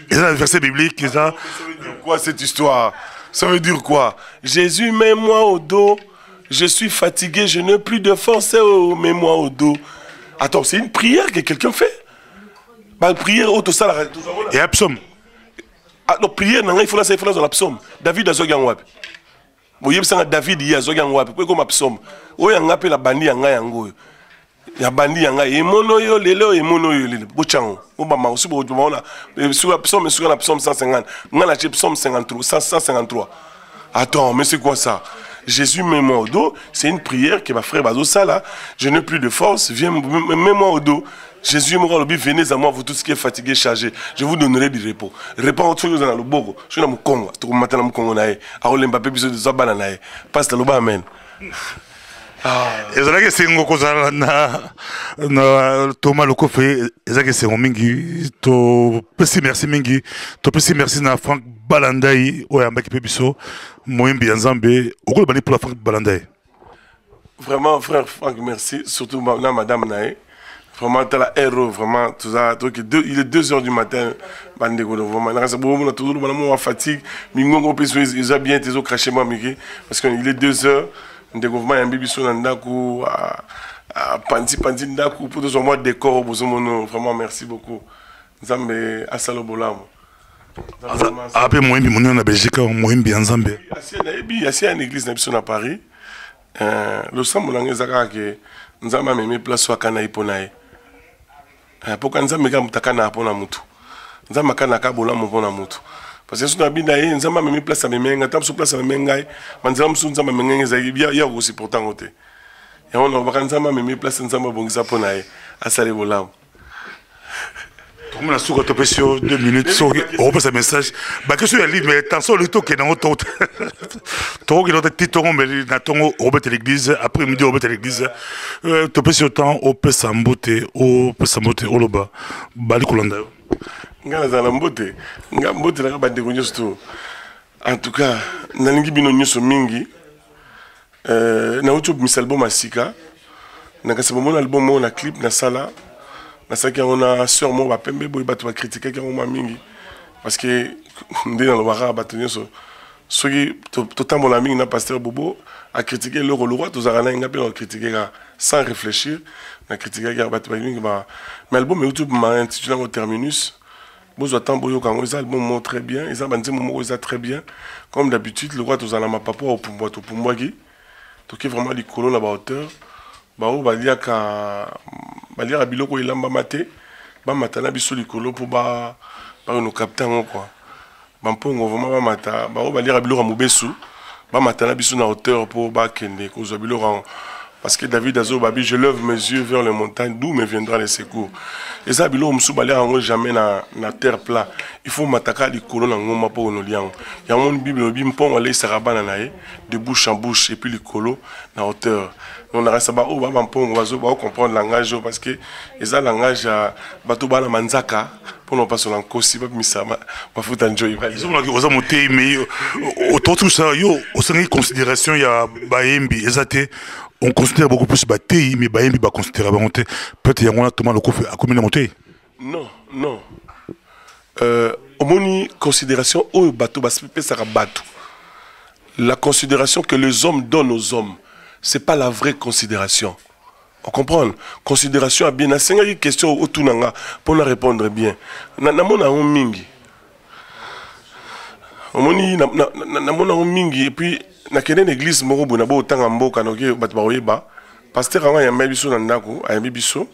et ça un verset biblique, et ça. Ça veut dire quoi cette histoire? Ça veut dire quoi? Jésus, mets-moi au dos, je suis fatigué, je n'ai plus de force, oh, mets-moi au dos. Attends, c'est une prière que quelqu'un fait? Bah, prière, tout ça, là. Et un psaume. Ah, non, prière, il faut la dans la psaume. David a zogan wap. Vous voyez, David, il y a zogan wap. Quoi comme un psaume? Oh, il y a un appel à bandi, il y a un go. Il y a bandi, il y a un et mono yo, lelo, et mono yo, lelo. Bochango. On va aussi, on a, sur la psaume, sur la psaume 150. On a la psaume 153. Attends, mais c'est quoi ça? Jésus, mets-moi au dos. C'est une prière que ma frère Bazo ça là. Je n'ai plus de force. Viens, mets-moi au dos. Jésus, venez à moi, vous tous qui êtes fatigués, chargés. Je vous donnerai du repos. Repos autre chose dans le bogo. Je suis dans mon Congo. Tout le matin dans mon Congo nae. Alors Mbappé besoin de zabana nae. Passe le bas amen. ezalaki esengo kozala na Thomas Lokofe ezalaki esengo mingi topesi merci mingi topesi merci na Franck Balandai oyo ayambaki mpe biso moyembi ya Nzambe okoloba nini pour la Franck Balandai. Vraiment frère Franck merci surtout na madame nae vraiment t'as la héros vraiment tout ça il est 2h du matin bandeko vraiment na ça bon toujours vraiment fatigue mingongo peso ils a bien tes os craché moi miki parce que il est 2h ndeko ya mbibiso na ndako panti ndako pour tous moi décor bozomono vraiment merci beaucoup Nzambe asalo bolamo ape moyembi monene na Belgique moyembi ya Nzambe asi une église na biso na Paris le sambo na ngezaka ke Nzambe amemi place wa kana ipona ye poka Nzambe ka mutaka na pona mutu Nzambe kana ka bolamo pona mutu parce que sous abinda ye Nzambe amemi place amemenga tam so place amengai manzela musu Nzambe amenga za ya aussi pourtant côté et on va Nzambe amemi place Nzambe bongisa pona ye asale bolamo. Comme la souka topesio 2 minutes so on passe un message ba que sur le livre mais attention le toque dans auto to qui notre titre on met na tongo Robert l'église après midi Robert l'église topesio temps au pesambote oloba bali kolanda ngala za mbote ngambote la ba de sto en tout cas nalingi bino nyoso mingi na uto misalbo masika na kasebo mon album na clip na sala. Parce qu'on a sûrement pas pembe boy batu va critiquer quand on m'a mingi parce que ndé dans le wara batenir so qui totalement la mingi na pasteur Bobo a critiqué le roi tous arana ngapé on critiquer sans réfléchir na critiquer ga batu mingi ba mais album YouTube m'a intitulé au terminus bozo tamboyo quand les albums très bien ils ont bandé momo ça très bien comme d'habitude le roi tous arana ma papa au pumbwa qui to qui vraiment les colons là-bas hauteur bao balia biloko ilamba mate ba matana biso likolo pour ba no captain quoi bampongo vraiment ba mata bao balia biloko mobesu ba matana biso na hauteur pour ba kende ko zo biloko parce que David azo babi je lève mes yeux vers les montagnes d'où me viendra le secours et ça biloko msu balia ngo jamais na terre plat il faut mataka likolo na ngoma po no liango ya mon bible bi mpongo le sarabana nae de bouche en bouche et puis likolo na hauteur. On a resté au bas on va comprendre le langage parce que ils ont le langage bateau bala manzaka pour ne pas se lancer pas misama ma fout enjoy ils ont aux amotés mais autour tout ça yo au sein de considération il y a baembi ezate on considère beaucoup plus batei mais baembi ba considérer monter peut-être y a on a Thomas Lokofe à combien de monter non au moni considération au bateau bas ça bateau la considération que les hommes donnent aux hommes c'est pas la vraie considération. On comprend? Considération a bien à 5 questions autour nanga pour la répondre bien. Na mona on mingi. Omoni na mona on mingi et puis na kene l'église moko bona bo tanga mboka noke bat ba oyeba. Pasteur anga ya mabiso na ndako, a biso.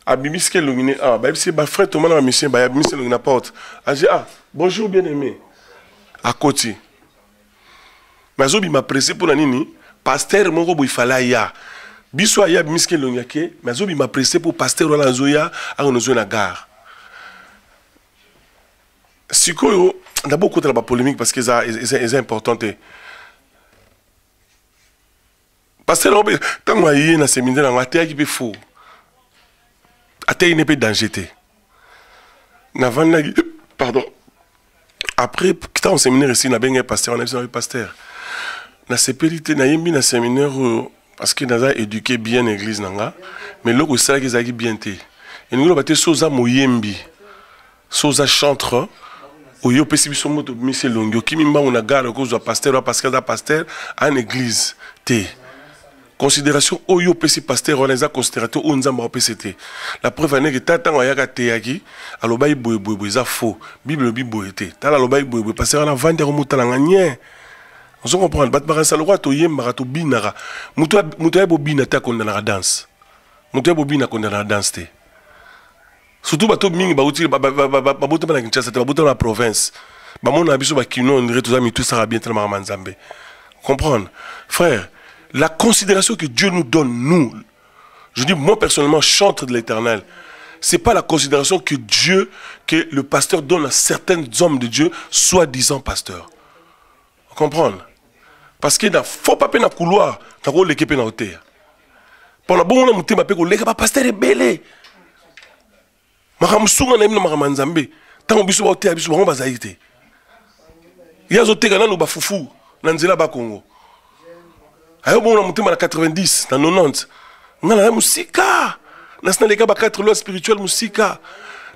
A bibiske longine ba bisi ba frère Thomas na mission ba bibiske longina porte. A dit bonjour bien-aimé. À côté. Mais zo bi m'a pressé pour na nini? Pasteur moko bo ifala ya biso ya miske lonyake mais zo bi m'a pressé pour pasteur wala zoya a on zo na gare sikoyo d'abord contre la polémique parce que ça est important pasteur obe tant yi na séminaire na até qui peut faux até il n'est pas danger té na vanda pardon après kita en séminaire ici na benga pasteur on a pasteur na sepelité na yembi na séminaire parce que naza éduqué bien église nanga mais loko sala ki zaki bien té et nous baté soza moyembi soza chantre oyo pesi biso moto monsieur Longyo kimi mbango na gare ko zo pasteur parce que da pasteur en église té considération oyo pesi pasteur on les a considéré au nzamba PCT la preuve est que tata ngayaka té yaki alobai boy za faux bible bible té tala alobai boy pasteur na vendre mutala nganye on se comprend bat barasa le roi to yemba to binara muto ya bobina ta konda na danse muto ya bobina konda na danse té surtout bato mingi ba uti ba boto na Kinshasa ba boto na province ba mona biso ba kino ndire to za mitu sera bien tellement manzambe comprendre frère. La considération que Dieu nous donne, nous, je dis moi personnellement, chantre de l'Éternel, c'est pas la considération que Dieu, que le pasteur donne à certains hommes de Dieu, soi-disant pasteurs. Vous comprenez? Parce qu'il ne faut pas peine à couloir, il faut l'équipe à hauteur. Pour la bonne montée, il faut l'équipe à pasteur est belé. Mahamsunga na imna mahamanzambe, tant biso ba hauteur biso ba bazaïté. Il y a zoté kana no ba fufu, na nzela ba Congo. Ayo bon na mutima na 90 na 90 ngana musika na sna leka ba 4 lois spirituelles musika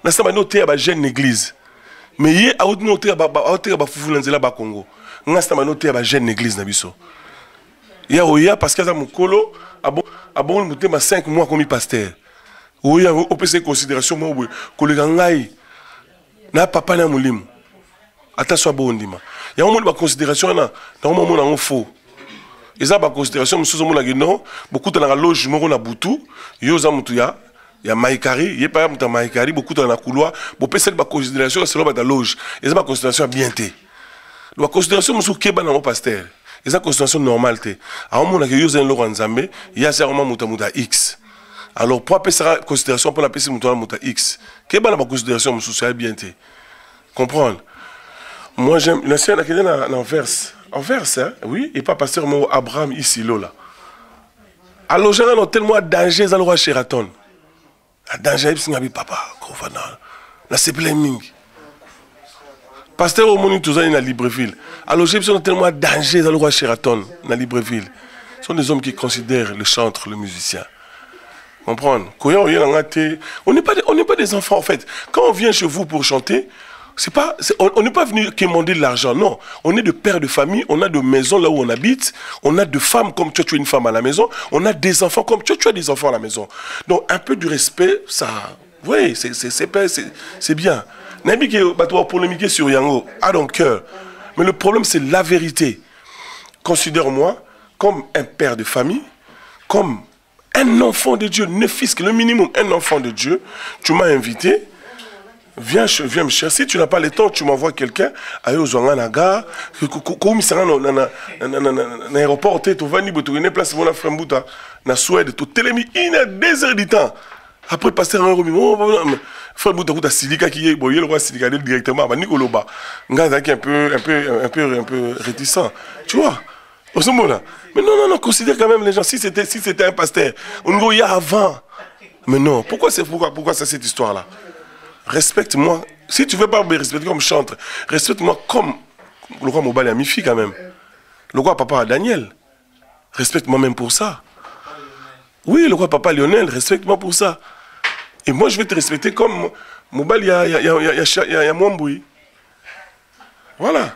na sna ba noter ba jeune église mais yé a noter ba fufu na nzela ba Congo ngana sna ba noter ba jeune église na biso ya oya parce que za mukolo abon mutima 5 mois comme pasteur oya o pese considération mo ko le ngai na papa na mulimu ata so bondima ya mo ba considération na mo na faux. Et ça, par considération, monsieur Zomo non, beaucoup de la loge moro na butu, yo zamutuya, ya maïkari, yé pas muta maïkari, beaucoup de la couloir, bon peut-être par considération, c'est là la loge. Et ça, par considération bien té. La considération, monsieur Keba na mon pasteur. Et ça, considération normale té. Alors mon a que yo zan Laurent Nzambe, il y a seulement muta X. Alors pour appeler ça considération, pour appeler ça muta X. Keba na considération, monsieur c'est bien té. Comprendre? Moi j'aime la scène qui est dans verse. En verse, hein? Oui, et pas pasteur mon Abraham ici, là. Alors, j'ai un tellement danger, dans le roi Sheraton. La danger, c'est que papa, la c'est plein ming. Pasteur au monde, tout ça, il est à Libreville. Alors, j'ai tellement danger, dans le roi Sheraton, dans Libreville. Ce sont des hommes qui considèrent le chantre, le musicien. Comprendre? On n'est pas des enfants, en fait. Quand on vient chez vous pour chanter, on n'est pas venu quémander de l'argent, non. On est de pères de famille, on a de maisons là où on habite, on a de femmes comme tu as une femme à la maison, on a des enfants comme tu as des enfants à la maison. Donc un peu du respect, ça, oui, c'est bien. N'importe qui polémiquer sur Yango, à ton cœur. Mais le problème c'est la vérité. Considère-moi comme un père de famille, comme un enfant de Dieu, ne fils que le minimum, un enfant de Dieu. Tu m'as invité. Viens me chercher. Si tu n'as pas le temps, tu m'envoies quelqu'un. Ayo zonga na gare. Comme ça na aéroport, tu vas ni botourner place pour la Frembuta na Suède. Tu télémi il a 2 heures du temps. Après passer un remis. Frembuta kuta silika qui est boyé le roi silika directement. Ba Nikoloba. Ngaza qui un peu réticent. Tu vois? Au ce moment-là. Mais non, considère quand même les gens. Si c'était un pasteur, on go y a avant. Mais non. Pourquoi ça cette histoire-là? Respecte-moi. Si tu ne veux pas me respecter comme chantre, respecte-moi comme le roi Mobali a mis fille quand même. Le roi papa Daniel. Respecte-moi même pour ça. Oui, le roi papa Lionel, respecte-moi pour ça. Et moi, je vais te respecter comme Mobali, il y a Mwamboui. Voilà.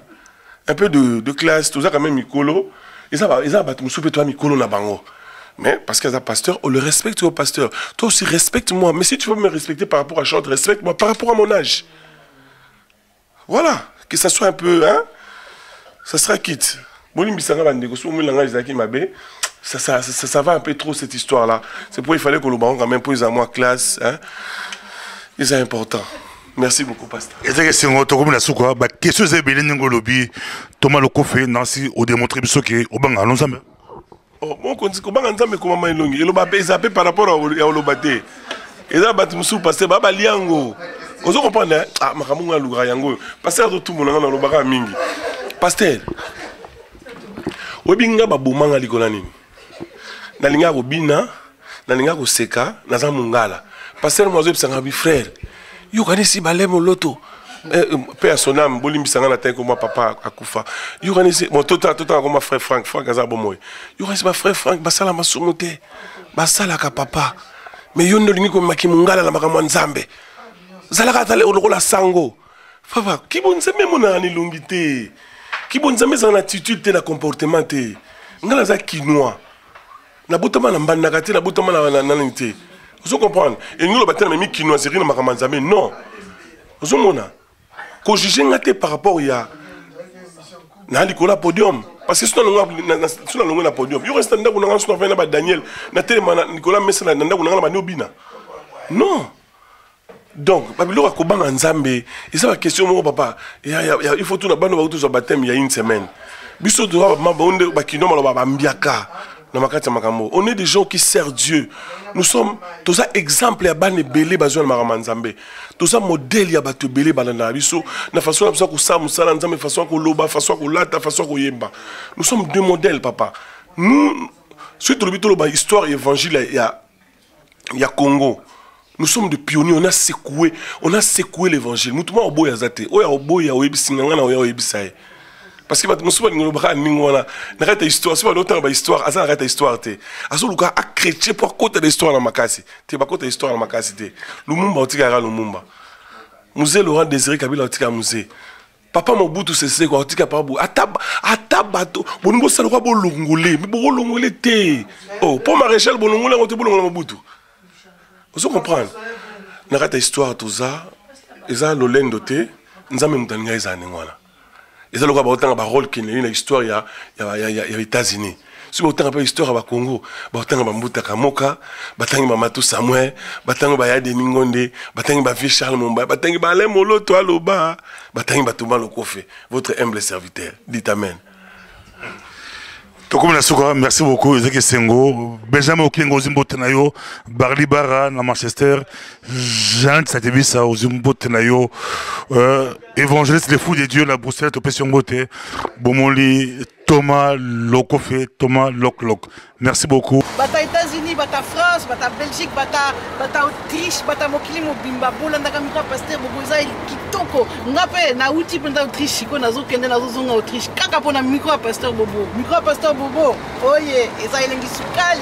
Un peu de classe, tout ça quand même, Mikolo. Et ça va battre toi Mikolo na bango. Mais parce qu'il y a un pasteur, on le respecte au pasteur. Toi aussi, respecte-moi. Mais si tu veux me respecter par rapport à chanter, respecte-moi par rapport à mon âge. Voilà. Que ça soit un peu, hein. Ça sera quitte. Ça va un peu trop cette histoire-là. C'est pourquoi il fallait que le baron quand même pose à moi classe. Hein. C'est important. Merci beaucoup, pasteur. Et c'est que c'est un peu comme la question est belle, Ngolobi, Thomas Lokofe, Nancy, au démontré que au bang allons ensemble. Oh, mon conseil, comment on entend comment il longi. Il a zappé par rapport à Olobate. Il a battu Moussou parce que Baba Liango. Vous comprenez? Ah, Makamunga Lugra Yango. Pasteur de tout le monde dans le baga mingi. Pasteur. Obinga babumanga likolani. Nalinga Robina, nalinga Seka, naza Mungala. Pasteur Mozo Psangabi frère. Yo kanisi balemo loto. Père Sonam, Bolim Sangana comme moi papa Akoufa. Yoranisi, mon total comme ma frère Franck Azabomoy. Yoranisi ma frère Franck, Basala ma soumoté, Basala ka papa. Mais yon ne l'unique comme Makimungala la Makaman Zambe. Zalaka tale au la sango. Papa, qui bon ça même on a une longité. Qui bon ça mais en attitude et comportement te. Ngala za quinoa. Na botama na mbandakate na botama na nanité. Vous comprenez? Et nous le bâtiment mais quinoa c'est rien na Makaman Zambe non. Vous mona. Ko juger ngate par rapport ya na likola podium parce que sinon on a podium. Yo reste ndako na nso na ba Daniel na tellement Nicolas Messa na ndako na ba Nobina. Non. Donc, Babylon a Koban en Zambé, et ça la question, mon papa, il faut tout le monde avoir baptême il y a une semaine. Biso doit on est des gens qui servent Dieu. Nous sommes tous exemples à ban belé bazou na Maramazambé. Tous modèle ya bato belé balana biso na façon na ko sa musala nzambe façon ko loba façon ko lata façon ko yemba. Nous sommes deux modèles papa. Nous surtout le bitolo ba histoire évangile il y a Congo. Nous sommes des pionniers, on a secoué l'évangile. Nous sommes au Yazate, parce que nous sommes une histoire, c'est pas l'autre histoire, ça arrête histoire te. Aso luka a chrétien pour côté de l'histoire na makasi. Te ba côté histoire na makasi te. Lumumba otikara Lumumba. Musée Laurent Désiré Kabila otika musée. Papa Mobutu c'est quoi otika pabu. Atabato, bongo ça lwa bo longolé, mais bo longolé te. Oh, pour maréchal bo longolé on te bo longolé Mobutu. Vous comprenez? Nous avons une histoire tout ça. Ils ont l'olène doté. Nous avons une histoire. Ils ont un rôle qui est une histoire aux États-Unis. Si vous avez une histoire au Congo, vous avez Mbuta Kamoka, vous avez Matou Samuel, vous avez Bayade Ningonde, vous avez Charles Mumba, vous avez Alain Molo Toaloba, vous avez Touba Lokofe, votre humble serviteur. Dites Amen. Merci beaucoup, Ezeke Sengo, Benjamin Okengo Zimbo Tenayo, Barli Bara na Manchester, Jean Satebisa au Zimbo Tenayo, évangéliste les fous des dieux, la Bruxelles, Topé Beauté, Bomoli, Thomas Lokofe, Thomas Lok. Merci beaucoup. Bata États-Unis, bata France, bata Belgique, bata Autriche, bata Mokili Mobimba, Bolanda Kamika Pasteur, Boboza Kitoko, Ngape, na Uti Penda Autriche, Nazo Kende, Nazo Zonga Autriche, Kaka Pona Micro Pasteur Bobo, Micro Pasteur Bobo, Oye, Eza Elengi Sukali.